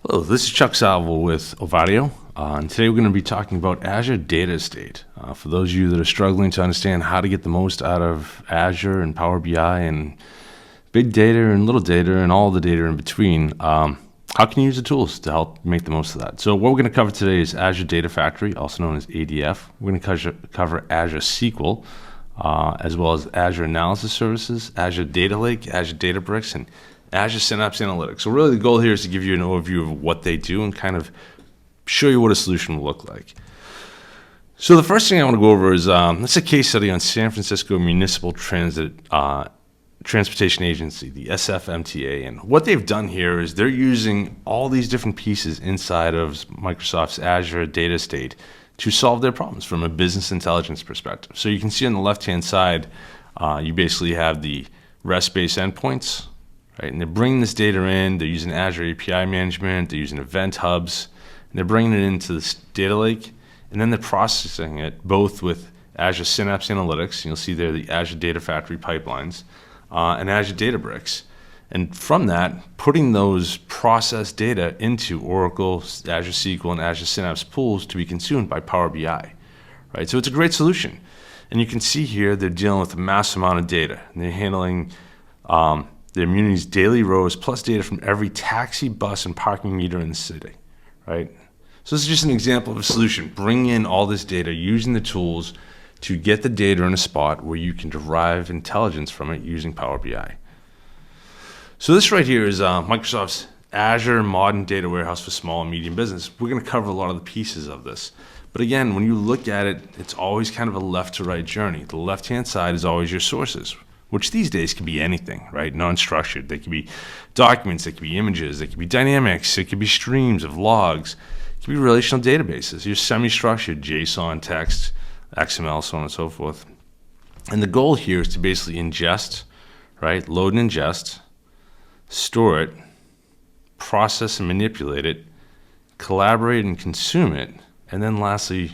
Hello, this is Chuck Salvo with Ovadio, and today we're going to be talking about Azure Data Estate. For those of you that are struggling to understand how to get the most out of Azure and Power BI and big data and little data and all the data in between, how can you use the tools to help make the most of that? So what we're going to cover today is Azure Data Factory, also known as ADF. We're going to cover Azure SQL, as well as Azure Analysis Services, Azure Data Lake, Azure Databricks, and Azure Synapse Analytics. So really the goal here is to give you an overview of what they do and kind of show you what a solution will look like. So the first thing I want to go over is this is a case study on San Francisco Municipal Transportation Agency, the SFMTA. And what they've done here is they're using all these different pieces inside of Microsoft's Azure Data Estate to solve their problems from a business intelligence perspective. So you can see on the left-hand side, you basically have the REST-based endpoints, right? And they're bringing this data in. They're using Azure API management. They're using event hubs. And they're bringing it into this data lake. And then they're processing it both with Azure Synapse Analytics. You'll see there the Azure Data Factory pipelines and Azure Databricks. And from that, putting those processed data into Oracle, Azure SQL, and Azure Synapse pools to be consumed by Power BI, right? So it's a great solution. And you can see here they're dealing with a massive amount of data. And they're handling the community's daily rows plus data from every taxi, bus, and parking meter in the city, right? So this is just an example of a solution. Bring in all this data using the tools to get the data in a spot where you can derive intelligence from it using Power BI. So this right here is Microsoft's Azure Modern Data Warehouse for small and medium business. We're going to cover a lot of the pieces of this. But again, when you look at it, it's always kind of a left to right journey. The left-hand side is always your sources, which these days can be anything, right? Non-structured. They can be documents, they can be images, they can be dynamics, it can be streams of logs, it can be relational databases, your semi-structured JSON, text, XML, so on and so forth. And the goal here is to basically ingest, right? Load and ingest, store it, process and manipulate it, collaborate and consume it, and then lastly,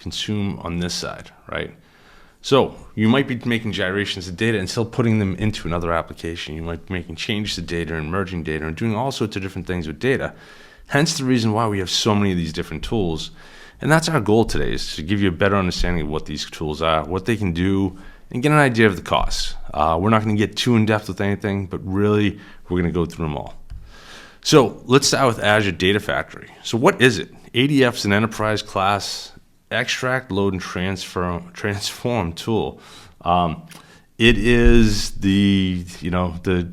consume on this side, right? So you might be making gyrations of data and still putting them into another application. You might be making changes to data and merging data and doing all sorts of different things with data. Hence the reason why we have so many of these different tools. And that's our goal today, is to give you a better understanding of what these tools are, what they can do, and get an idea of the cost. We're not going to get too in-depth with anything, but really we're going to go through them all. So let's start with Azure Data Factory. So what is it? ADF is an enterprise class extract, load, and transform tool. It is the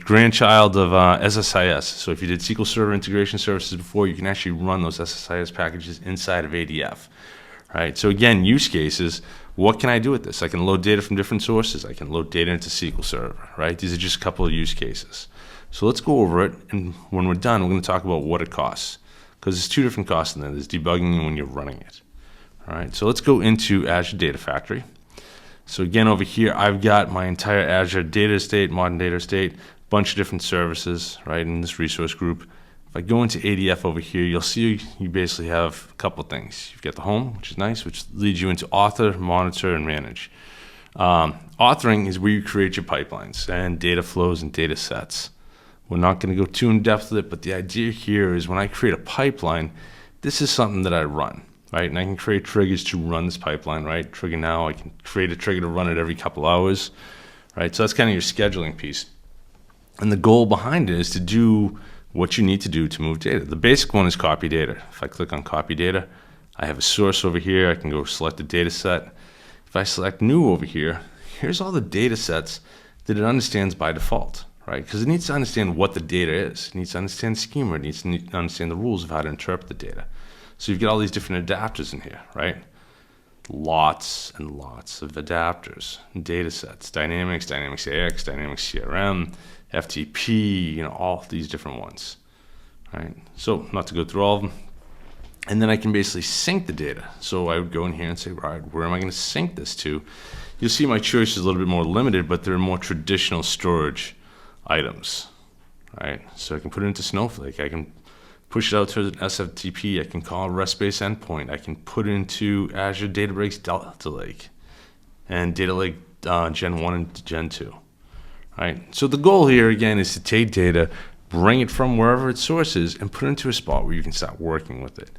grandchild of SSIS. So if you did SQL Server Integration Services before, you can actually run those SSIS packages inside of ADF, right? So again, use cases. What can I do with this? I can load data from different sources. I can load data into SQL Server, right? These are just a couple of use cases. So let's go over it, and when we're done, we're going to talk about what it costs, because there's two different costs in there. There's debugging and when you're running it. All right, so let's go into Azure Data Factory. So again, over here, I've got my entire Azure Data Estate, Modern Data Estate, bunch of different services, right, in this resource group. If I go into ADF over here, you'll see you basically have a couple of things. You've got the home, which is nice, which leads you into author, monitor, and manage. Authoring is where you create your pipelines and data flows and data sets. We're not going to go too in depth with it, but the idea here is when I create a pipeline, this is something that I run. Right, and I can create triggers to run this pipeline, right? Trigger now, I can create a trigger to run it every couple hours, right? So that's kind of your scheduling piece. And the goal behind it is to do what you need to do to move data. The basic one is copy data. If I click on copy data, I have a source over here. I can go select a data set. If I select new over here, here's all the data sets that it understands by default, right? Because it needs to understand what the data is. It needs to understand schema. It needs to understand the rules of how to interpret the data. So you've got all these different adapters in here, right? Lots and lots of adapters, data sets, Dynamics, Dynamics AX, Dynamics CRM, FTP, all these different ones, right? So not to go through all of them. And then I can basically sync the data. So I would go in here and say, right, where am I going to sync this to? You'll see my choice is a little bit more limited, but they're more traditional storage items, right? So I can put it into Snowflake. I can push it out to an SFTP. I can call a REST-based endpoint. I can put it into Azure Databricks Data Lake and Data Lake Gen 1 and Gen 2. Right? So the goal here, again, is to take data, bring it from wherever its source is, and put it into a spot where you can start working with it.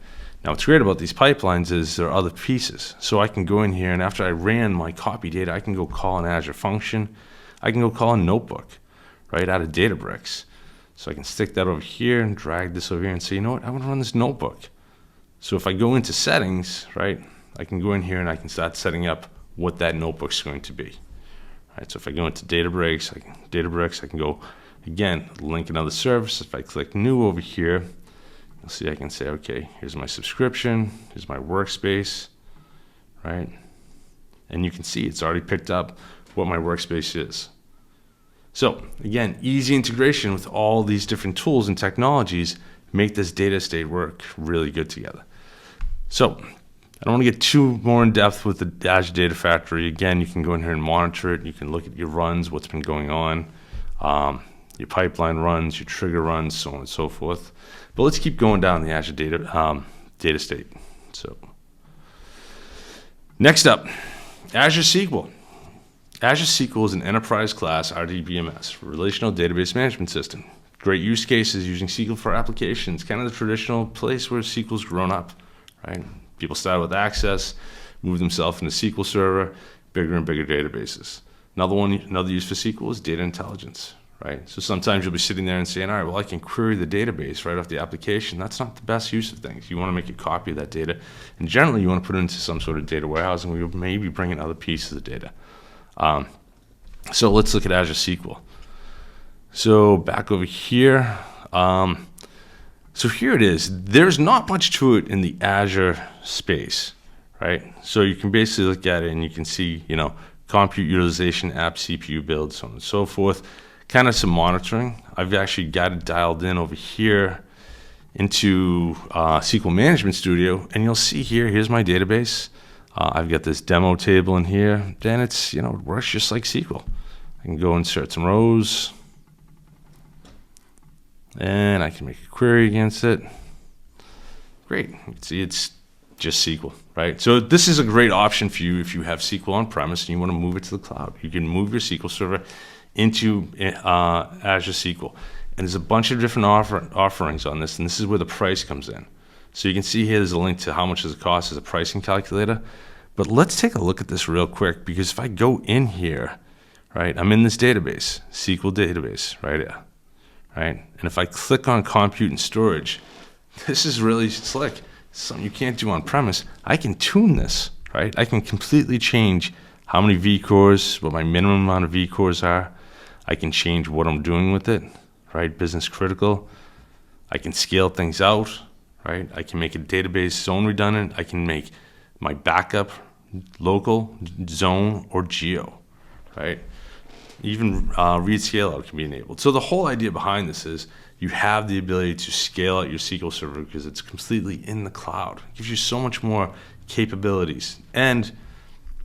Now, what's great about these pipelines is there are other pieces. So I can go in here, and after I ran my copy data, I can go call an Azure function. I can go call a notebook, right, out of Databricks. So I can stick that over here and drag this over here and say, you know what, I want to run this notebook. So if I go into settings, right, I can go in here and I can start setting up what that notebook's going to be. Right, so if I go into Databricks, I can go, again, link another service. If I click new over here, you'll see I can say, okay, here's my subscription, here's my workspace, right? And you can see it's already picked up what my workspace is. So again, easy integration with all these different tools and technologies make this data estate work really good together. So I don't want to get too more in depth with the Azure Data Factory. Again, you can go in here and monitor it. You can look at your runs, what's been going on, your pipeline runs, your trigger runs, so on and so forth. But let's keep going down the Azure data state. So next up, Azure SQL. Azure SQL is an enterprise class RDBMS, relational database management system. Great use cases using SQL for applications, kind of the traditional place where SQL's grown up, right? People started with Access, moved themselves into SQL Server, bigger and bigger databases. Another use for SQL is data intelligence, right? So sometimes you'll be sitting there and saying, all right, well, I can query the database right off the application. That's not the best use of things. You want to make a copy of that data, and generally you want to put it into some sort of data warehousing where you'll maybe bring in other pieces of data. So let's look at Azure SQL. So back over here. So here it is. There's not much to it in the Azure space, right? So you can basically look at it and you can see, compute utilization, app CPU build, so on and so forth. Kind of some monitoring. I've actually got it dialed in over here into SQL Management Studio, and you'll see here's my database. I've got this demo table in here. Then it's, it works just like SQL. I can go insert some rows, and I can make a query against it. Great. You can see it's just SQL, right? So this is a great option for you if you have SQL on-premise and you want to move it to the cloud. You can move your SQL Server into Azure SQL. And there's a bunch of different offerings on this, and this is where the price comes in. So you can see here there's a link to how much does it cost as a pricing calculator. But let's take a look at this real quick, because if I go in here, right, I'm in this database, SQL database, right here, right? And if I click on compute and storage, this is really slick. It's something you can't do on premise. I can tune this, right? I can completely change how many vCores, what my minimum amount of vCores are. I can change what I'm doing with it, right? Business critical. I can scale things out, right? I can make a database zone redundant. I can make my backup local, zone, or geo, right? Even read scale out can be enabled. So the whole idea behind this is you have the ability to scale out your SQL Server because it's completely in the cloud. It gives you so much more capabilities. And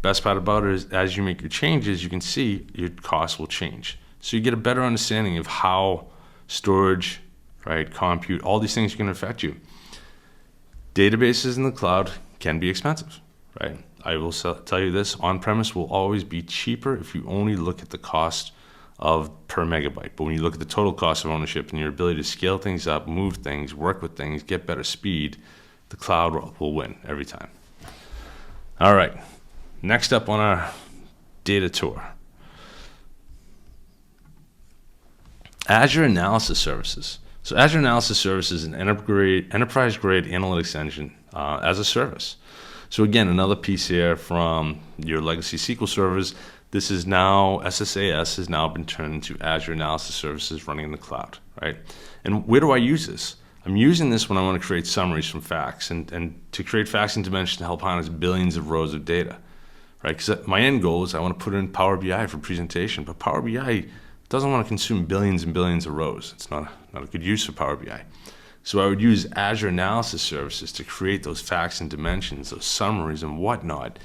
best part about it is as you make your changes, you can see your costs will change. So you get a better understanding of how storage, right, compute, all these things can affect you. Databases in the cloud can be expensive, right? I will tell you this, on-premise will always be cheaper if you only look at the cost of per megabyte. But when you look at the total cost of ownership and your ability to scale things up, move things, work with things, get better speed, the cloud will win every time. All right, next up on our data tour. Azure Analysis Services. So Azure Analysis Services is an enterprise-grade analytics engine as a service. So again, another piece here from your legacy SQL servers. This is now, SSAS has now been turned into Azure Analysis Services running in the cloud, right? And where do I use this? I'm using this when I want to create summaries from facts and to create facts and dimensions to help harness billions of rows of data, right? Because my end goal is I want to put it in Power BI for presentation, but Power BI doesn't want to consume billions and billions of rows. It's not a good use for Power BI. So I would use Azure Analysis Services to create those facts and dimensions, those summaries and whatnot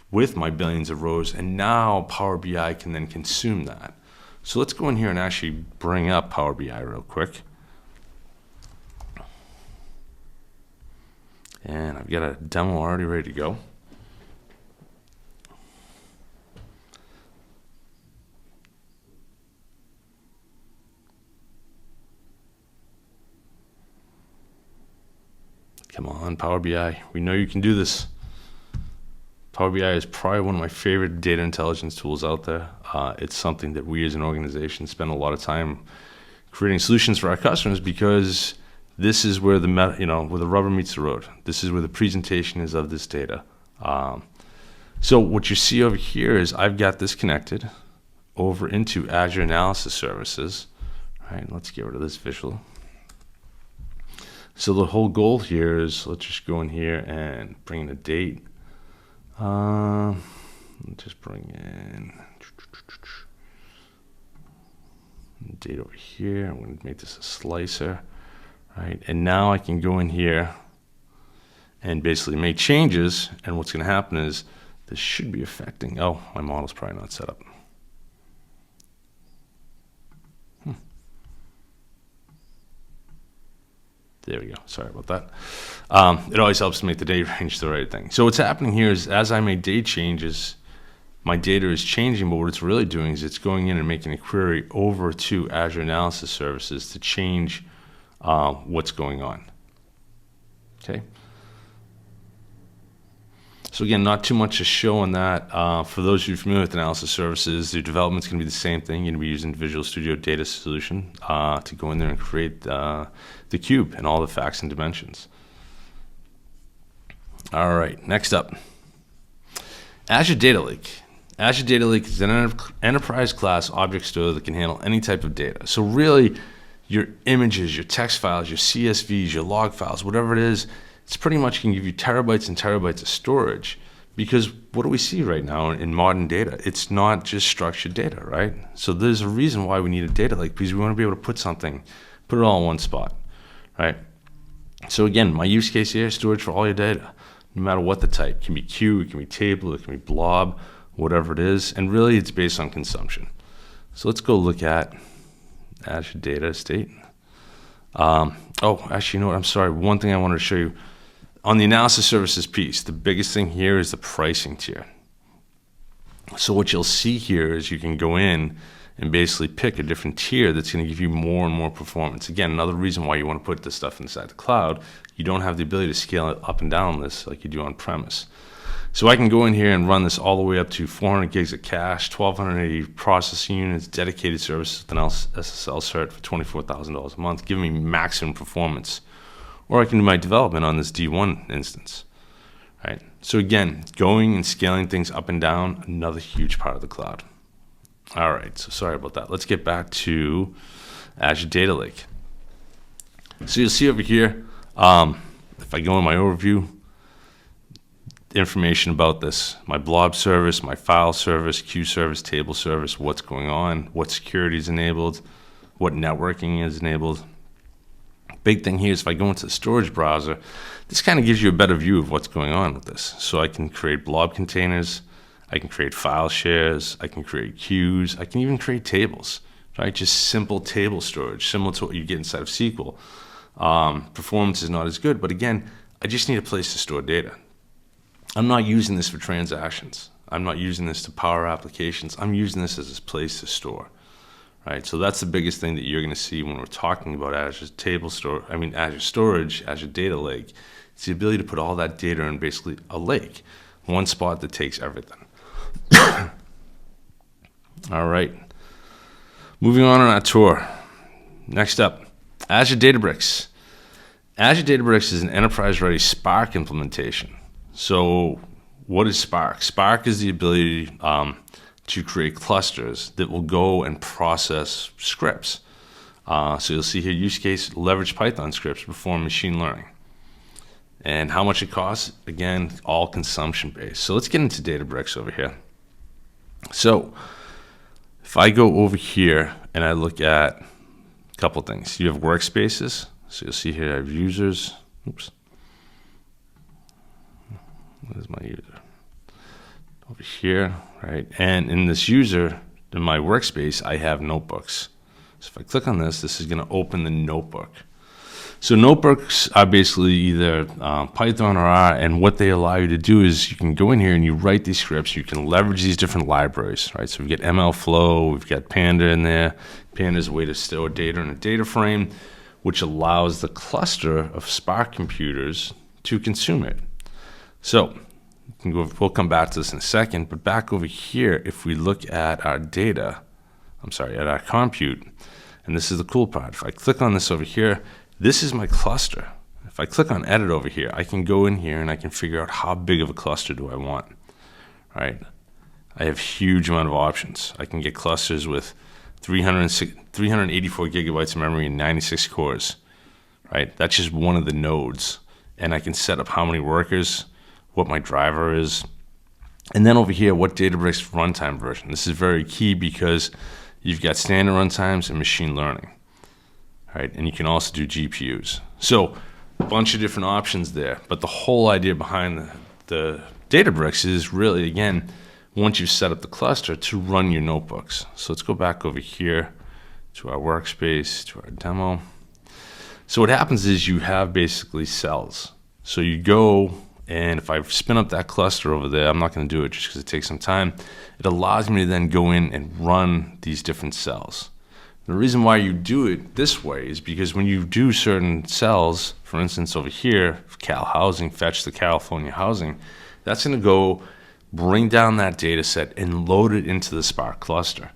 with my billions of rows, and now Power BI can then consume that. So let's go in here and actually bring up Power BI real quick. And I've got a demo already ready to go. Come on, Power BI. We know you can do this. Power BI is probably one of my favorite data intelligence tools out there. It's something that we as an organization spend a lot of time creating solutions for our customers, because this is where where the rubber meets the road. This is where the presentation is of this data. So what you see over here is I've got this connected over into Azure Analysis Services. All right, let's get rid of this visual. So the whole goal here is, let's just go in here and bring in a date. Just bring in date over here. I'm going to make this a slicer, right? And now I can go in here and basically make changes. And what's going to happen is this should be affecting. Oh, my model's probably not set up. There we go. Sorry about that. It always helps to make the date range the right thing. So what's happening here is, as I make date changes, my data is changing, but what it's really doing is it's going in and making a query over to Azure Analysis Services to change what's going on. Okay. So again, not too much to show on that. For those of you familiar with Analysis Services, your development's going to be the same thing. You're going to be using Visual Studio Data Solution to go in there and create the cube and all the facts and dimensions. All right, next up, Azure Data Lake. Azure Data Lake is an enterprise class object store that can handle any type of data. So really, your images, your text files, your CSVs, your log files, whatever it is, it's pretty much can give you terabytes and terabytes of storage. Because what do we see right now in modern data? It's not just structured data, right? So there's a reason why we need a data lake, because we want to be able to put it all in one spot, right? So again, my use case here is storage for all your data, no matter what the type. It can be queue, it can be table, it can be blob, whatever it is. And really, it's based on consumption. So let's go look at Azure Data Estate. Oh, actually, you know what? I'm sorry. One thing I wanted to show you. On the analysis services piece, the biggest thing here is the pricing tier. So what you'll see here is you can go in and basically pick a different tier that's going to give you more and more performance. Again, another reason why you want to put this stuff inside the cloud. You don't have the ability to scale it up and down this like you do on premise. So I can go in here and run this all the way up to 400 gigs of cache, 1,280 processing units, dedicated services with an SSL cert for $24,000 a month, giving me maximum performance. Or I can do my development on this D1 instance, right? So again, going and scaling things up and down, another huge part of the cloud. All right, so sorry about that. Let's get back to Azure Data Lake. So you'll see over here, if I go in my overview, information about this, my blob service, my file service, queue service, table service, what's going on, what security is enabled, what networking is enabled. Big thing here is if I go into the storage browser, this kind of gives you a better view of what's going on with this. So I can create blob containers, I can create file shares, I can create queues, I can even create tables, right? Just simple table storage, similar to what you get inside of SQL. Performance is not as good, but again, I just need a place to store data. I'm not using this for transactions. I'm not using this to power applications. I'm using this as a place to store. Right, so that's the biggest thing that you're going to see when we're talking about Azure Azure Storage, Azure Data Lake. It's the ability to put all that data in basically a lake, one spot that takes everything. All right, moving on our tour. Next up, Azure Databricks. Azure Databricks is an enterprise-ready Spark implementation. So what is Spark? Spark is the ability to create clusters that will go and process scripts. So you'll see here, use case, leverage Python scripts to perform machine learning. And how much it costs? Again, all consumption based. So let's get into Databricks over here. So if I go over here and I look at a couple things, you have workspaces. So you'll see here I have users. Oops. What is my user? Over here, right? And in this user, in my workspace, I have notebooks. So if I click on this, this is going to open the notebook. So notebooks are basically either Python or R, and what they allow you to do is you can go in here and you write these scripts. You can leverage these different libraries, right? So we've got MLflow, we've got Panda in there. Panda is a way to store data in a data frame, which allows the cluster of Spark computers to consume it. So we'll come back to this in a second, but back over here, if we look at our data, at our compute, and this is the cool part. If I click on this over here, this is my cluster. If I click on edit over here, I can go in here and I can figure out how big of a cluster do I want, right? I have huge amount of options. I can get clusters with 384 gigabytes of memory and 96 cores, right? That's just one of the nodes. And I can set up how many workers, what my driver is. And then over here, what Databricks runtime version. This is very key because you've got standard runtimes and machine learning, right? And you can also do GPUs. So a bunch of different options there. But the whole idea behind the Databricks is really, again, once you've set up the cluster, to run your notebooks. So let's go back over here to our workspace, to our demo. So what happens is you have basically cells. So you go, and if I spin up that cluster over there, I'm not going to do it just because it takes some time. It allows me to then go in and run these different cells. The reason why you do it this way is because when you do certain cells, for instance over here, Cal Housing, fetch the California housing, that's going to go bring down that data set and load it into the Spark cluster.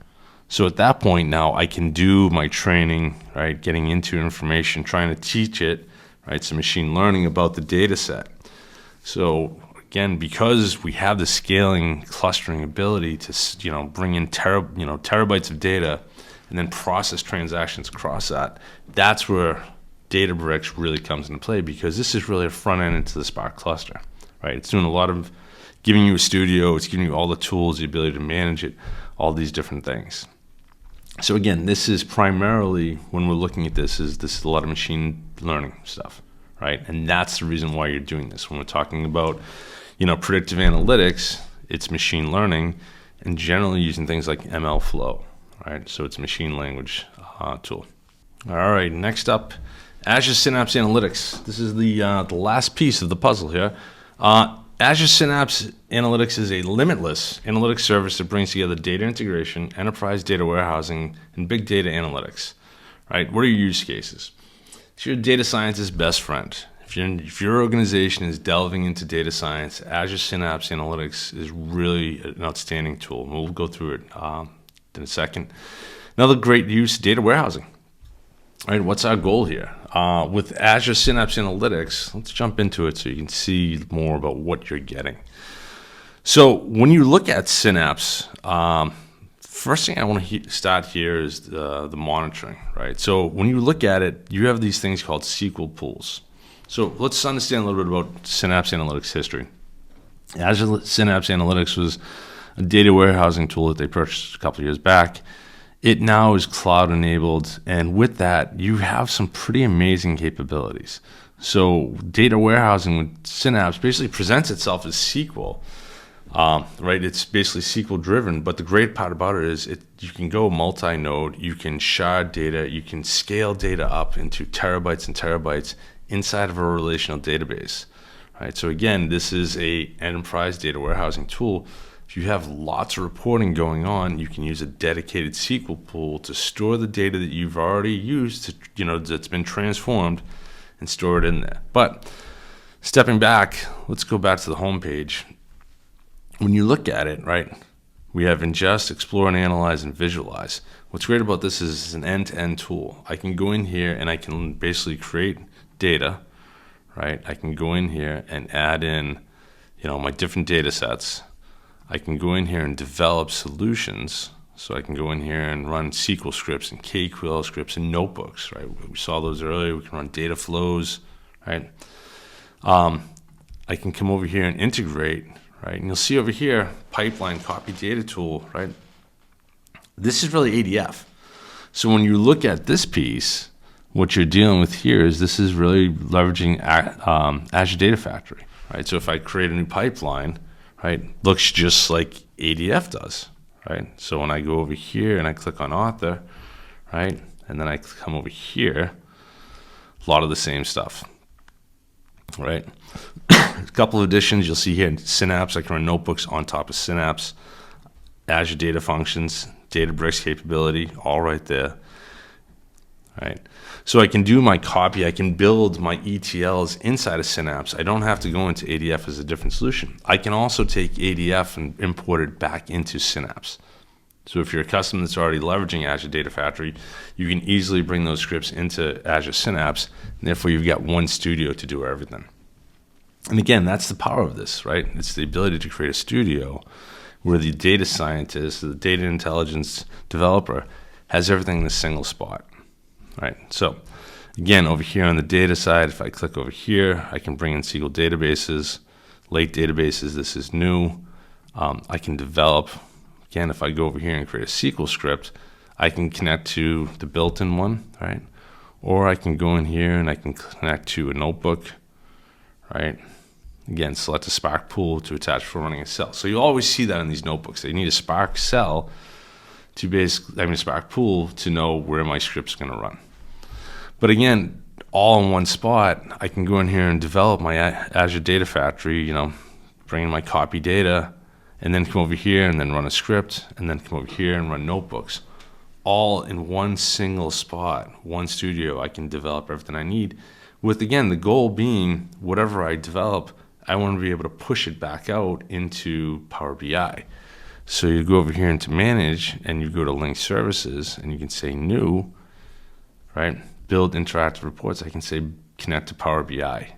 So at that point now I can do my training, right? Getting into information, trying to teach it, right? Some machine learning about the data set. So again, because we have the scaling clustering ability to, bring in terabytes of data and then process transactions across that, that's where Databricks really comes into play, because this is really a front end into the Spark cluster, right? It's doing a lot of giving you a studio, it's giving you all the tools, the ability to manage it, all these different things. So again, this is primarily, when we're looking at this is a lot of machine learning stuff, right? And that's the reason why you're doing this. When we're talking about, predictive analytics, it's machine learning, and generally using things like ML flow, right? So it's a machine language tool. All right, next up, Azure Synapse Analytics. This is the last piece of the puzzle here. Azure Synapse Analytics is a limitless analytics service that brings together data integration, enterprise data warehousing, and big data analytics. Right? What are your use cases? It's your data scientist's best friend. If your organization is delving into data science, Azure Synapse Analytics is really an outstanding tool. And we'll go through it in a second. Another great use, data warehousing. All right, what's our goal here? With Azure Synapse Analytics, let's jump into it so you can see more about what you're getting. So when you look at Synapse, first thing I want to start here is the monitoring, right? So when you look at it, you have these things called SQL pools. So let's understand a little bit about Synapse Analytics history. Azure Synapse Analytics was a data warehousing tool that they purchased a couple of years back. It now is cloud enabled, and with that, you have some pretty amazing capabilities. So data warehousing with Synapse basically presents itself as SQL, right? It's basically SQL driven, but the great part about it is you can go multi-node, you can shard data, you can scale data up into terabytes and terabytes inside of a relational database, right? So again, this is a enterprise data warehousing tool. If you have lots of reporting going on, you can use a dedicated SQL pool to store the data that you've already used, that's been transformed, and store it in there. But stepping back, let's go back to the home page. When you look at it, right, we have ingest, explore, and analyze, and visualize. What's great about this is it's an end-to-end tool. I can go in here and I can basically create data, right? I can go in here and add in, my different data sets. I can go in here and develop solutions. So I can go in here and run SQL scripts and KQL scripts and notebooks, right? We saw those earlier. We can run data flows, right? I can come over here and integrate, right? And you'll see over here, pipeline copy data tool, right? This is really ADF. So when you look at this piece, what you're dealing with here is this is really leveraging Azure Data Factory, right? So if I create a new pipeline, right, looks just like ADF does, right? So when I go over here and I click on author, right, and then I come over here, a lot of the same stuff, right? A couple of additions you'll see here in Synapse. I can run notebooks on top of Synapse, Azure Data Functions, Databricks capability, all right there. right? So I can do my copy, I can build my ETLs inside of Synapse. I don't have to go into ADF as a different solution. I can also take ADF and import it back into Synapse. So if you're a customer that's already leveraging Azure Data Factory, you can easily bring those scripts into Azure Synapse, and therefore you've got one studio to do everything. And again, that's the power of this, right? It's the ability to create a studio where the data scientist, the data intelligence developer has everything in a single spot, right? So again, over here on the data side, if I click over here, I can bring in SQL databases, lake databases. This is new. I can develop. Again, if I go over here and create a SQL script, I can connect to the built-in one, right? Or I can go in here and I can connect to a notebook, right? Again, select a Spark pool to attach for running a cell. So you always see that in these notebooks. They need a Spark cell to basically, a Spark pool to know where my script's going to run. But again, all in one spot, I can go in here and develop my Azure Data Factory, bring in my copy data, and then come over here and then run a script, and then come over here and run notebooks. All in one single spot, one studio. I can develop everything I need with, again, the goal being whatever I develop, I want to be able to push it back out into Power BI. So you go over here into Manage, and you go to Link Services, and you can say New, right? Build interactive reports. I can say Connect to Power BI. And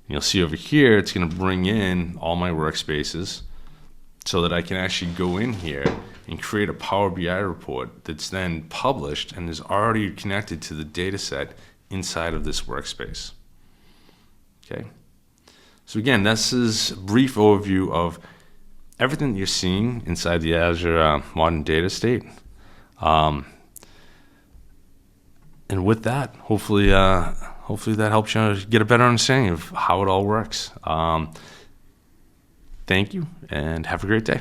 you'll see over here, it's going to bring in all my workspaces so that I can actually go in here and create a Power BI report that's then published and is already connected to the data set inside of this workspace. Okay. So again, this is a brief overview of everything that you're seeing inside the Azure Modern Data State. And with that, hopefully that helps you get a better understanding of how it all works. Thank you, and have a great day.